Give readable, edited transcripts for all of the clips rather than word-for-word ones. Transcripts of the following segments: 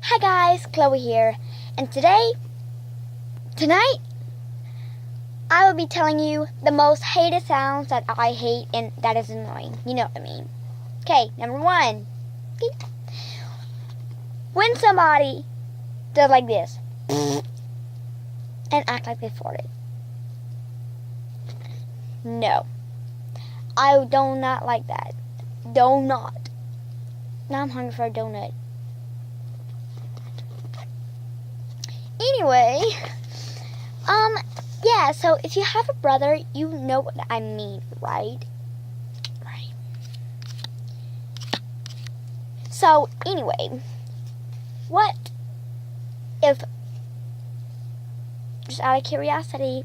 Hi guys, Chloe here, and tonight, I will be telling you the most hated sounds that I hate and that is annoying. You know what I mean. Okay, number one. Okay. When somebody does like this and act like they farted. No. I do not like that. Do not. Now I'm hungry for a donut. Anyway, yeah, so if you have a brother, you know what I mean, right? Right. So, anyway, what if, just out of curiosity,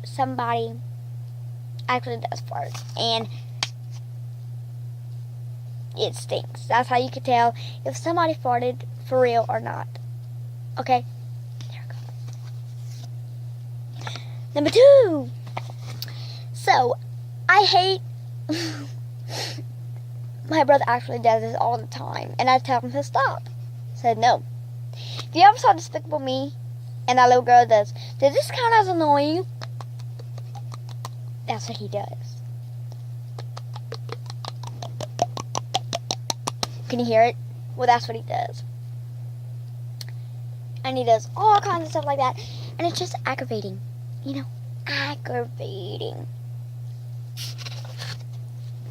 somebody actually does fart, and it stinks. That's how you can tell if somebody farted for real or not. Okay? There we go. Number two. So, I hate... my brother actually does this all the time, and I tell him to stop. Said no. If you ever saw Despicable Me, and that little girl does this count as annoying? That's what he does. Can you hear it? Well, that's what he does. And he does all kinds of stuff like that. And it's just aggravating. You know, aggravating.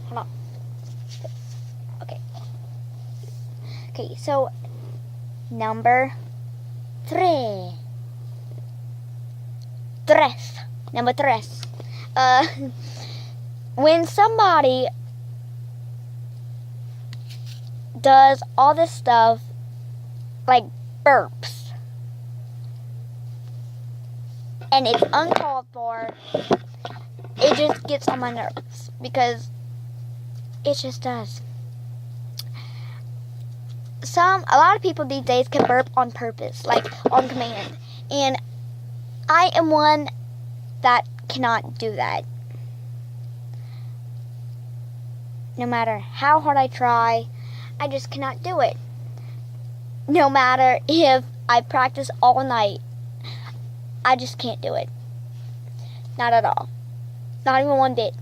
Hold on. Okay. Okay, so number three. Number tres. When somebody does all this stuff like burps and it's uncalled for, it just gets on my nerves because it just does. A lot of people these days can burp on purpose, like on command, and I am one that cannot do that. No matter how hard I try, I just cannot do it. No matter if I practice all night, I just can't do it. Not at all. Not even one bit.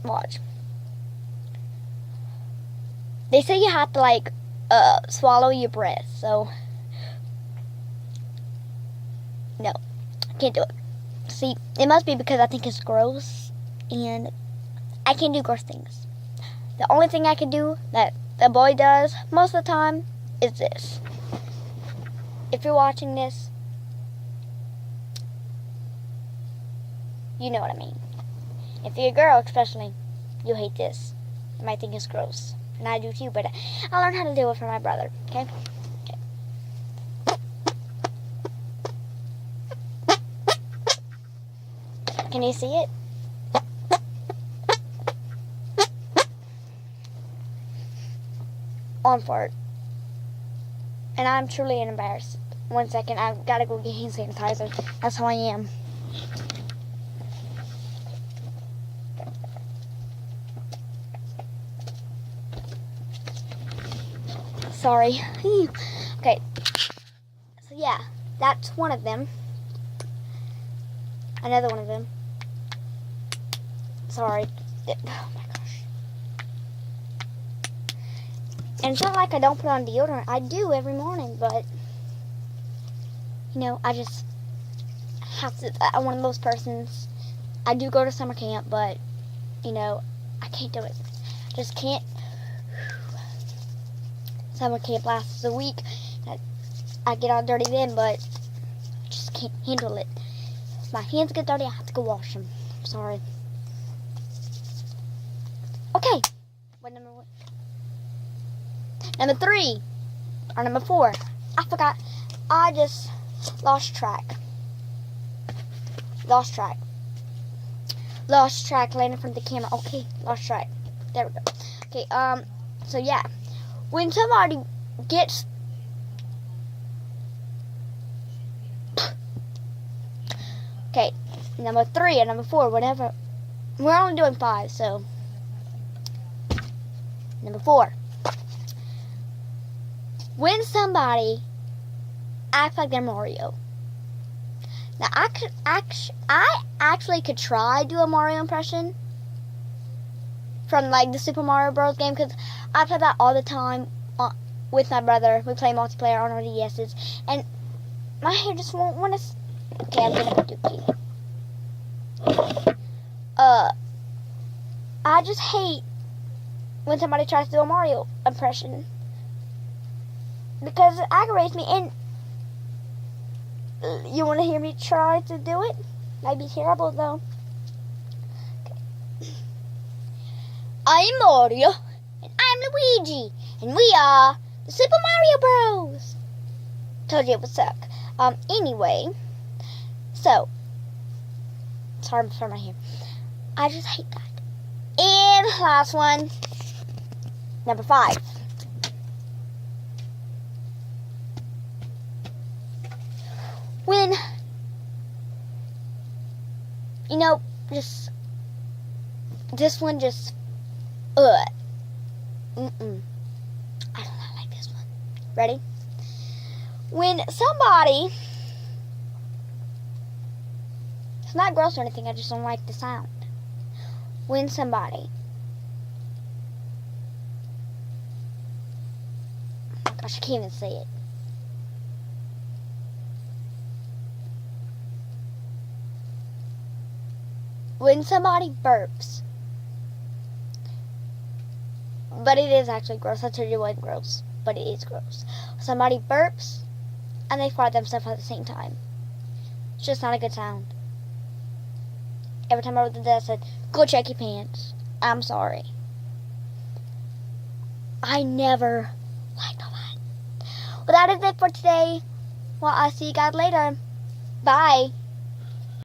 Watch. They say you have to swallow your breath, so no, I can't do it. See, it must be because I think it's gross, and I can't do gross things. The only thing I can do that the boy does most of the time is this. If you're watching this, you know what I mean. If you're a girl especially, you hate this. You might think it's gross. And I do too, but I learned how to do it from my brother, okay? Can you see it? On fart. And I'm truly embarrassed. 1 second, I've got to go get hand sanitizer. That's how I am. Sorry. Okay. So yeah, that's one of them. Another one of them. Sorry. Oh my gosh. And it's not like I don't put on deodorant. I do every morning, but you know, I just have to. I'm one of those persons. I do go to summer camp, but you know, I can't do it. Just can't. Summer camp lasts a week. I get all dirty then, but I just can't handle it. If my hands get dirty, I have to go wash them. I'm sorry. Okay. What number? Number 3 or number 4. I forgot. I just lost track. Lost track. Landing from the camera. Okay, lost track. There we go. Okay. So yeah. When somebody gets okay, number 3 or number 4, whatever. We're only doing 5, so number 4. when somebody acts like they're Mario. Now, I actually could try do a Mario impression from like the Super Mario Bros. Game, because I play that all the time with my brother. We play multiplayer on our DS's, and my hair just won't want to. Okay, I'm gonna do it. I just hate when somebody tries to do a Mario impression because it aggravates me. And you want to hear me try to do it? Might be terrible though. Okay. I'm Mario, and I'm Luigi, and we are the Super Mario Bros. Told you it would suck. Anyway, so sorry for my hair. I just hate that. And last one, number 5. When, you know, just, this one just, I do not like this one. Ready? When somebody, it's not gross or anything, I just don't like the sound. When somebody, oh my gosh, I can't even say it. When somebody burps, but it is actually gross. I told you it wasn't gross, but it is gross. Somebody burps and they fart themselves at the same time. It's just not a good sound. Every time I did that, I said, go check your pants. I'm sorry. I never liked that. Well, that is it for today. Well, I'll see you guys later. Bye.